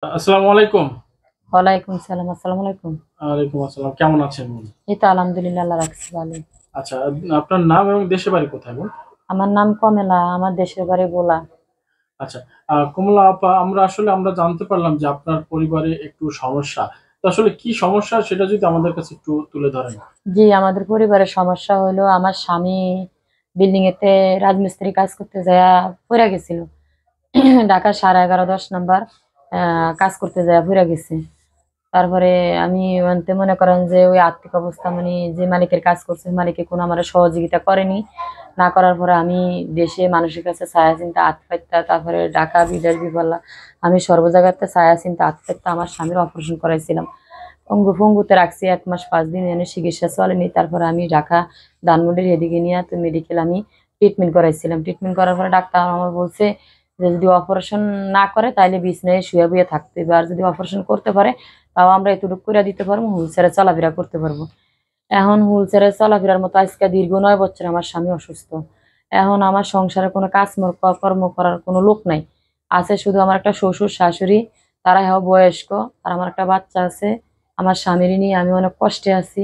আসসালামু আলাইকুম। ওয়ালাইকুম সালাম। আসসালামু আলাইকুম। ওয়ালাইকুম আসসালাম। কেমন আছেন বোন? এই তো আলহামদুলিল্লাহ, আল্লাহ রাখছে ভালো। আচ্ছা, আপনার নাম এবং দেশের বাড়ি কোথায় বোন? আমার নাম কমলা, আমার দেশের বাড়ি ভোলা। আচ্ছা, কমলা আপা, আমরা জানতে পারলাম যে আপনার পরিবারে একটু সমস্যা। তো আসলে কি সমস্যা সেটা যদি আমাদের কাছে একটু তুলে ধরেন। জি, আমাদের পরিবারের সমস্যা হলো আমার স্বামী বিল্ডিং এতে রাজমিস্ত্রি কাজ করতে যায় পড়ে গেছিল। ঢাকা 11.5-10 নম্বর কাজ করতে যায় পড়ে গেছে। তারপরে আমি মানতে মনে করেন যে ওই আর্থিক অবস্থা মানে যে মালিকের কাজ করছে মালিকে কোনো আমার সহযোগিতা করেনি। না করার পরে আমি দেশে মানুষের কাছে ছায়া চিন্তা আত্মহত্যা, তারপরে ঢাকা বিদেশ বিপাল্লা আমি সর্ব জায়গাতে ছায়া চিন্তা আত্মহত্যা আমার স্বামীর অপারেশন করাইছিলাম। অঙ্গু ফঙ্গুতে রাখছি 1 মাস 5 দিন, এনে চিকিৎসা চলেনি। তারপরে আমি ঢাকা ধানমন্ডির এদিকে নিয়ে তো মেডিকেল আমি ট্রিটমেন্ট করাইছিলাম। ট্রিটমেন্ট করার পরে ডাক্তার আমার বলছে যে যদি অপারেশন না করে তাহলে বিছনায় শুয়ে বুয়ে থাকতে হবে, আর যদি অপারেশন করতে পারে তাও আমরা এতটুকু করে দিতে পারবো, হুইলচেয়ারে চলাফেরা করতে পারবো। এখন হুইলচেয়ারে চলাফেরার মতো আজকে দীর্ঘ 9 বছর আমার স্বামী অসুস্থ। এখন আমার সংসারে কোনো কাজ কর্ম করার কোনো লোক নাই। আছে শুধু আমার একটা শ্বশুর শাশুড়ি, তারা বয়স্ক। আর আমার একটা বাচ্চা আছে। আমার স্বামীর নিয়ে আমি অনেক কষ্টে আছি।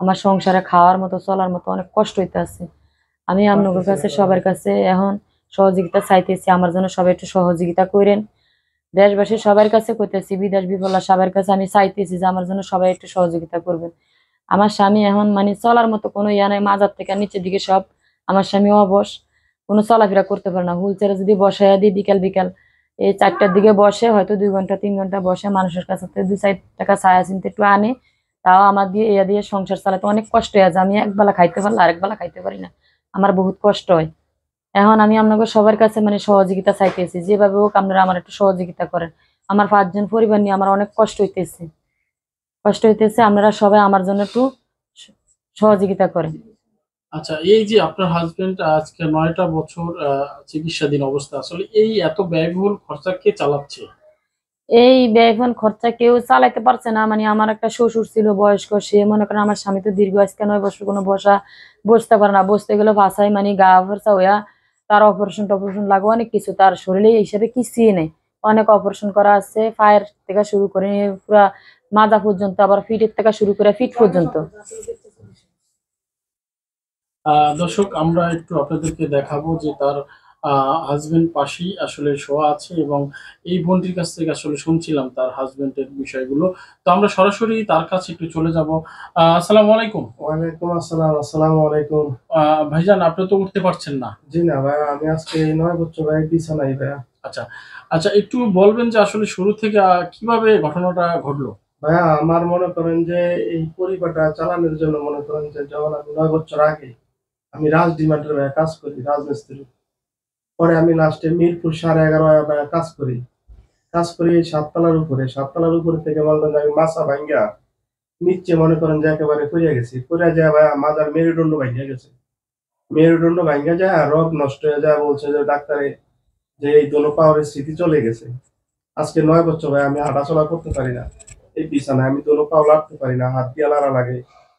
আমার সংসারে খাওয়ার মতো চলার মতো অনেক কষ্ট হইতে আছে। আমি আপনাদের কাছে সবার কাছে এখন সহযোগিতা চাইতেছি, আমার জন্য সবাই একটু সহযোগিতা করেন। দেশবাসী সবার কাছে কইতেছি, বিদেশ বিপল্লা সবার কাছে আমি চাইতেছি যে আমার জন্য সবাই একটু সহযোগিতা করবেন। আমার স্বামী এখন মানে চলার মতো কোনো ইয়া নাই, মাজার থেকে নিচের দিকে সব। আমার স্বামী অবশ, কোনো চলাফেরা করতে পারে না। হুইলচেয়ারে যদি বসাইয়া দিই বিকাল বিকাল এই 4টার দিকে বসে, হয়তো 2 ঘন্টা 3 ঘন্টা বসে মানুষের কাছে থেকে 2-4 টাকা ছায়া চিনতে একটু আনে। তাও আমার দিয়ে ইয়া দিয়ে সংসার চালাতে অনেক কষ্ট হয়, যে আমি একবেলা খাইতে পারলে আরেক বেলা খাইতে পারি না। আমার বহুত কষ্ট হয়। এখন আমি আপনাকে সবার কাছে মানে সহযোগিতা চাইতেছি, যেভাবে হোক আপনারা আমার একটু সহযোগিতা করেন। আমার 5 জন পরিবার নিয়ে আমার অনেক কষ্ট হইতেছে, আপনারা সবাই আমার জন্য একটু স- সহযোগিতা করেন। আচ্ছা, এই যে আপনার হাজবেন্ড আজকে 9টা বছর চিকিৎসাধীন অবস্থা, আসলে এই এত ব্যয়বহুল খরচা কে চালাচ্ছে? এই ব্যয়বহুল খরচা কেউ চালাইতে পারছে না। মানে আমার একটা শ্বশুর ছিল বয়স্ক, সে মনে করেন আমার স্বামী তো দীর্ঘ আজকে 9 বছর কোনো বসতে পারে না, বসতে গেলে ভাষায় মানে গা ফরসা হইয়া তার অপারেশন টপারেশন লাগে অনেক কিছু, তার শরীরে এই হিসাবে কিছুই নেই। অনেক অপারেশন করা আছে, পায়ের থেকে শুরু করে পুরা মাজা পর্যন্ত, আবার ফিটের থেকে শুরু করে ফিট পর্যন্ত। দর্শক, আমরা একটু আপনাদেরকে দেখাবো যে তার হাজবেন্ড পাশেই আসলে শোয়া আছে, এবং এই বোনটির কাছ থেকে আসলে শুনছিলাম তার হাজবেন্ডের বিষয়গুলো। তো আমরা সরাসরি তার কাছে একটু চলে যাব। আসসালামু আলাইকুম। ওয়ালাইকুম আসসালাম। আসসালামু আলাইকুম। ভাইজান, আপনি তো উঠতে পারছেন না। জি না ভাইয়া, আমি আজকে 9 বছর ভাই বিছানায় ভাইয়া। আচ্ছা, আচ্ছা, একটু বলবেন যে আসলে শুরু থেকে কিভাবে ঘটনাটা ঘটলো? ভাইয়া আমার মনে করেন যে এই পরিবারটা চালানোর জন্য মনে করেন যে যখন আমি 9 বছর আগে আমি রাজ ডিমান্ডের ভাইয়া কাজ করি, রাজমিস্ত্রি। পরে আমি লাস্টে মিরপুর 11.5 ভাইয়া কাজ করি এই 7 তলার উপরে থেকে মনে করেন যে আমি মাছা ভাঙ্গা নিচে মনে করেন যে একেবারে পড়িয়া গেছি। পড়িয়া যায় ভাইয়া মাজার মেরুদণ্ড ভাঙ্গা গেছে। মেরুদণ্ড ভাঙ্গা যায় রগ নষ্ট হয়ে যায়, বলছে যে ডাক্তারে যে এই দোনো পাওয়ারের স্মৃতি চলে গেছে। আজকে 9 বছর ভাই আমি হাঁটাচলা করতে পারি না। এই বিছানায় আমি দোনো পাও লাড়তে পারি না, হাত দিয়ে লাড়া লাগে,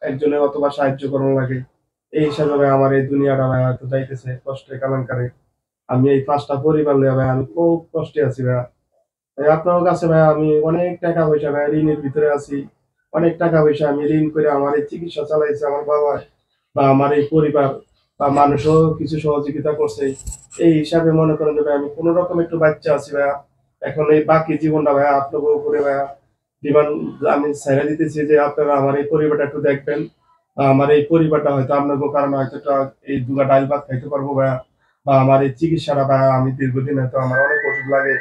একজনের অথবা সাহায্য করানো লাগে। এই হিসাবে ভাই আমার এই দুনিয়াটা ভাই হয়তো যাইতেছে কষ্টে কালাঙ্কারে। আমি এই 5টা পরিবার নিয়ে ভাই আমি খুব কষ্টে আছি ভাই। তাই আপনার কাছে ভাই আমি অনেক টাকা পয়সা ভাই ঋণের ভিতরে আছি। অনেক টাকা পয়সা আমি ঋণ করে আমার এই চিকিৎসা চালাইছে আমার বাবা, বা আমার এই পরিবার, বা মানুষও কিছু সহযোগিতা করছে। এই হিসাবে মনে করেন যে ভাই আমি কোন রকম একটু বাচ্চা আছি ভাইয়া। এখন এই বাকি জীবনটা ভাইয়া আপনাদের উপরে ভাইয়া ডিমান্ড আমি ছেড়ে দিতেছি যে আপনারা আমার এই পরিবারটা একটু দেখবেন। বা আমার এই পরিবারটা হয়তো আপনাদের কারণে হয়তো একটা এই দুগা ডাল ভাত খাইতে পারবো ভাইয়া। বা আমার এই চিকিৎসাটা ভাইয়া আমি দীর্ঘদিন হয়তো আমার অনেক ওষুধ লাগে,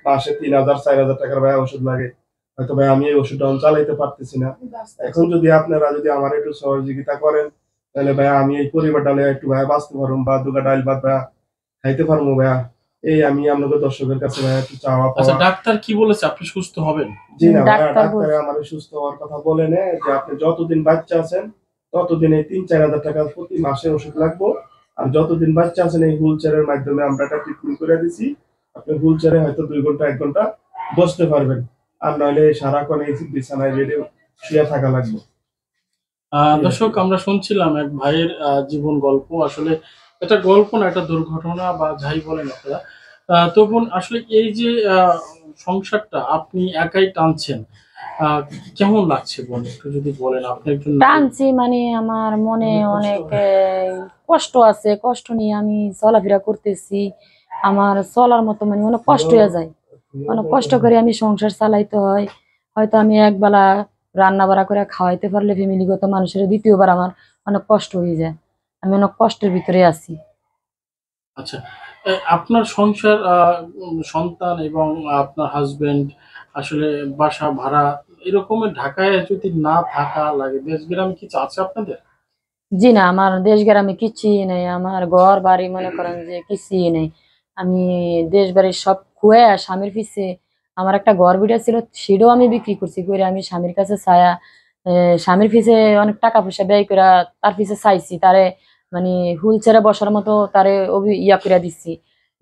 মাসে 3,000 4,000 টাকার ভাইয়া ওষুধ লাগে। হয়তো ভাই আমি এই ওষুধটা চালাইতে পারতেছি না। এখন যদি আপনারা যদি আমার একটু সহযোগিতা করেন, তাহলে ভাইয়া আমি এই পরিবারটা নিয়ে একটু ভাইয়া বাঁচতে পারবো, বা দুগা ডাল ভাত ভাইয়া খাইতে পারবো ভাইয়া। এই আমি আপনাদের দর্শকের কাছে ভাইয়া একটু চাওয়া আচ্ছা, পাওয়া। ডাক্তার কি বলেছে আপনি সুস্থ হবেন? জি না ভাইয়া, ডাক্তার ডাক্তারে বলছে আমার সুস্থ হওয়ার কথা বলে নে যে আপনি যতদিন বাচ্চা আছেন ততদিন এই 3-4 হাজার টাকা প্রতি মাসে ওষুধ লাগবো। আর যতদিন বাচ্চা আছেন এই হুইল চেয়ারের মাধ্যমে আমরা একটা ট্রিটমেন্ট করে দিছি। আপনি হুইল চেয়ারে হয়তো 2 ঘন্টা 1 ঘন্টা বসতে পারবেন। আর নইলে সারাক্ষণ এই বিছানায় বেডে শুয়ে থাকা লাগবে। এই আর দর্শক, কি। আমরা শুনছিলাম এক ভাইয়ের জীবন গল্প। আসলে এটা গল্প না, এটা দুর্ঘটনা বা যাই বলেন আপনারা। তো বোন আসলে এই যে সংসারটা আপনি একাই টানছেন, আহ, কেমন লাগছে বোন একটু যদি বলেন? আপনি একজন নারী। টানছি মানে আমার মনে অনেক কষ্ট আছে, কষ্ট নিয়ে আমি চলাফেরা করতেছি। আমার চলার মতো মানে অনেক কষ্ট হয়ে যায়, অনেক কষ্ট করে আমি সংসার চালাইতে হয়। হয়তো আমি একবেলা রান্না বাড়া করে খাওয়াইতে পারলে ফ্যামিলিগত মানুষের, দ্বিতীয়বার আমার অনেক কষ্ট হয়ে যায়। আমি অনেক কষ্টের ভিতরে আছি। আচ্ছা, আপনার সংসার, সন্তান এবং আপনার হাজবেন্ড আসলে বাসা ভাড়া এরকমের ঢাকায় যদি না থাকা লাগে, দেশ গ্রামে কিছু আছে আপনাদের? জি না, আমার দেশ গ্রামে কিছুই নেই, আমার ঘর বাড়ি মনে করেন যে কিছুই নেই। আমি দেশ বাড়ি সব খুয়ে স্বামীর পিছে, আমার একটা ঘর বিটা ছিল সেটাও আমি বিক্রি করছি করে, আমি স্বামীর কাছে ছায়া স্বামীর পিছে অনেক টাকা পয়সা ব্যয় করে তার পিছে চাইছি তারে, মানে হুল ছেড়ে বসার মতো তারে ইয়া করে দিচ্ছি,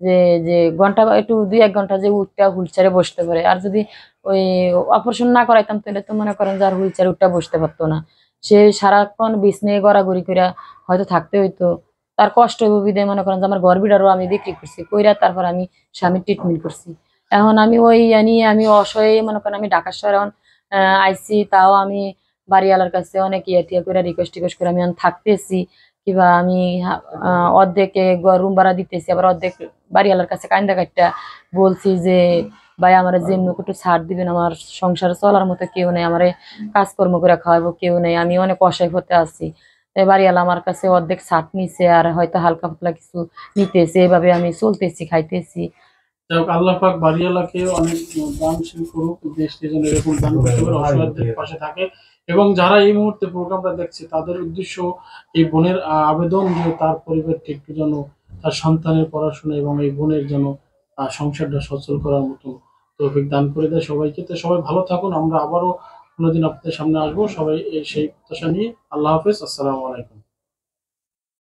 যে যে ঘন্টা একটু 2-1 ঘন্টা যে উঠটা হুল ছেড়ে বসতে পারে। আর যদি ওই অপারেশন না করাইতাম তাহলে তো মনে করেন যে আর হুল ছেড়ে উঠটা বসতে পারতো না। সে সারাক্ষণ বিছনে গড়াগড়ি কইরা হয়তো থাকতে হইতো। তার কষ্ট হইব বিধায় মনে করেন যে আমার ঘর-বিড়ারও আমি বিক্রি করছি। কইরা তারপর আমি স্বামীর ট্রিটমেন্ট করছি। এখন আমি ওই নিয়ে আমি অসহায় মনে করেন আমি ঢাকা শহরে এখন আইছি, তাও আমি বাড়িওয়ালার কাছে অনেক ইয়া-টিয়া কইরা রিকোয়েস্ট-টিকোয়েস্ট করে আমি এখন থাকতেছি। কিংবা আমি অর্ধেকে রুম ভাড়া দিতেছি, আবার অর্ধেক বাড়িওয়ালার কাছে কাইন্দা কাইট্টা বলছি যে, "ভাই আমারে যেমনি হোক একটু ছাড় দিবেন। আমার সংসারে চলার মতো কেউ নেই। আমারে কাজকর্ম করে খাওয়াবো কেউ নেই। আমি অনেক অসহায় হতে আছি।" তো বাড়িওয়ালা আমার কাছে অর্ধেক ছাড় নিছে আর হয়তো হালকা পাতলা কিছু নিতেছে। এভাবে আমি চলতেছি, খাইতেছি। যাই হোক, আল্লাহ পাক বাড়িওয়ালাকে অনেক দানশীল করুক, দেশকে যেন এরকম দান করতে পারে, অসহায়দের পাশে থাকে। এবং যারা এই মুহূর্তে প্রোগ্রামটা দেখছে তাদের উদ্দেশ্য এই বোনের আবেদন যে তার পরিবারটি একটু যেন তার সন্তানের পড়াশোনা এবং এই বোনের যেন সংসারটা সচল করার মতো তৌফিক দান করে দেয় সবাইকে। তো সবাই ভালো থাকুন, আমরা আবারও কোনোদিন আপনাদের সামনে আসবো সবাই, সেই প্রত্যাশা নিয়ে। আল্লাহ হাফেজ, আসসালামু আলাইকুম।